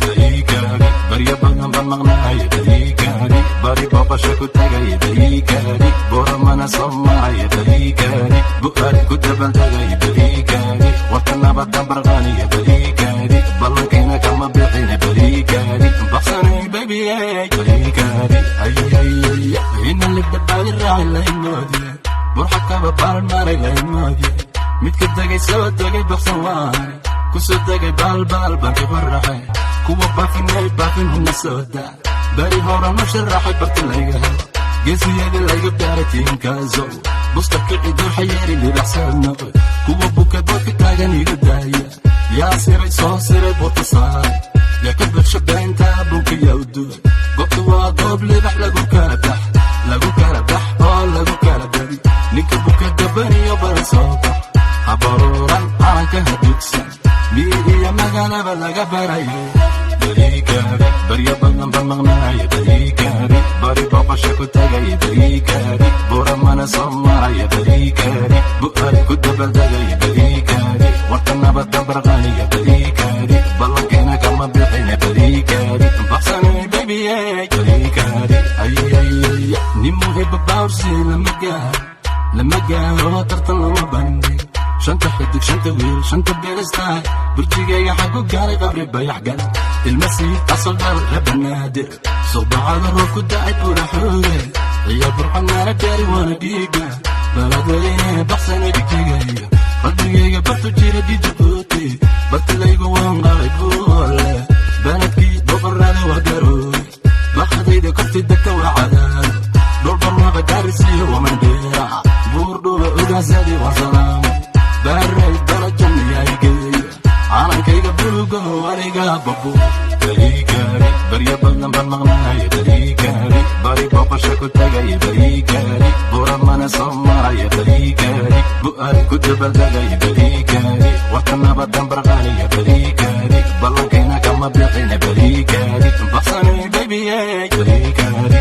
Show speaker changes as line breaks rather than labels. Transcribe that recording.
Baliikari barya badan baan maqnaaya baliikari bari booqasho ku tagaya baliikari booramana soo maraya baliikari bu'aari ku dabaldegaya baliikari warta nabadan barqaaniya baliikari ballankeena kama bixina baliikari baxsanay baby baliikari ina libdhabaadi raaci laimoodiye burxa kaba baalmaray laimoodiye midka degay soo degay baxsan waay kusoo degay baalbaal baan ka faraxay kuwa baafinay baafin huna soo daa bari hora no sharaxay barti layga hel geesiyada layga baaray tiinkaasow busta kici dulxayeeri libaxsan noqoy kuwa buka doodka taagan iga daaya yaa siray soo siray buurta saaray yaa ka buxsha beenta bunka yawduway goobta waa goob libax lagu kala bax oo lagu kala bari ninka buka gabaniyo baran soo bax habaruuran calanka hadugsan miidiya magaalaba laga barayo baliikari barya badan baan maqnaaya baliikari bari booqasho ku tagaya baliikari buuramana soo maraya baliikari bu'aari ku dabaldegaya baliikari warta nabadan barqaaniya baliikari ballankeena kama bixina baliikari baxsanay baby baliikari nin muhiba baawrsi lama gaaro tartan lama bandhig shanta xidig shanta wiil shanta beelistaay burjigayga xagu gaaray qabri bayax gal ilmasiid asal dhal rabanaadir suqbacada roob ku dacay buura xooge iyo burxan meela gaari waana dhiiga baladweyne baxsana dhigtigaya qalbigayga bartu jira dijabuuti bartilaygu waan qalay buule baladkii boqorada waa garooy baqadayda korti degta waa cadaado dhulbarwaqa gaarisiyo wamandheera buurdhuba ogaasadi waa salaamo baaray darajan yaygeeya calankayga buluga waliga babu baliikari barya badan baan maqnaaya baliikari bari booqasho ku tagaya baliikari buuramana soo maraya baliikari bu'aari ku dabaldegaya baliikari warta nabadan barqaaniya baliikari ballankeena kama bixina baliikari baxsanay baby baliikari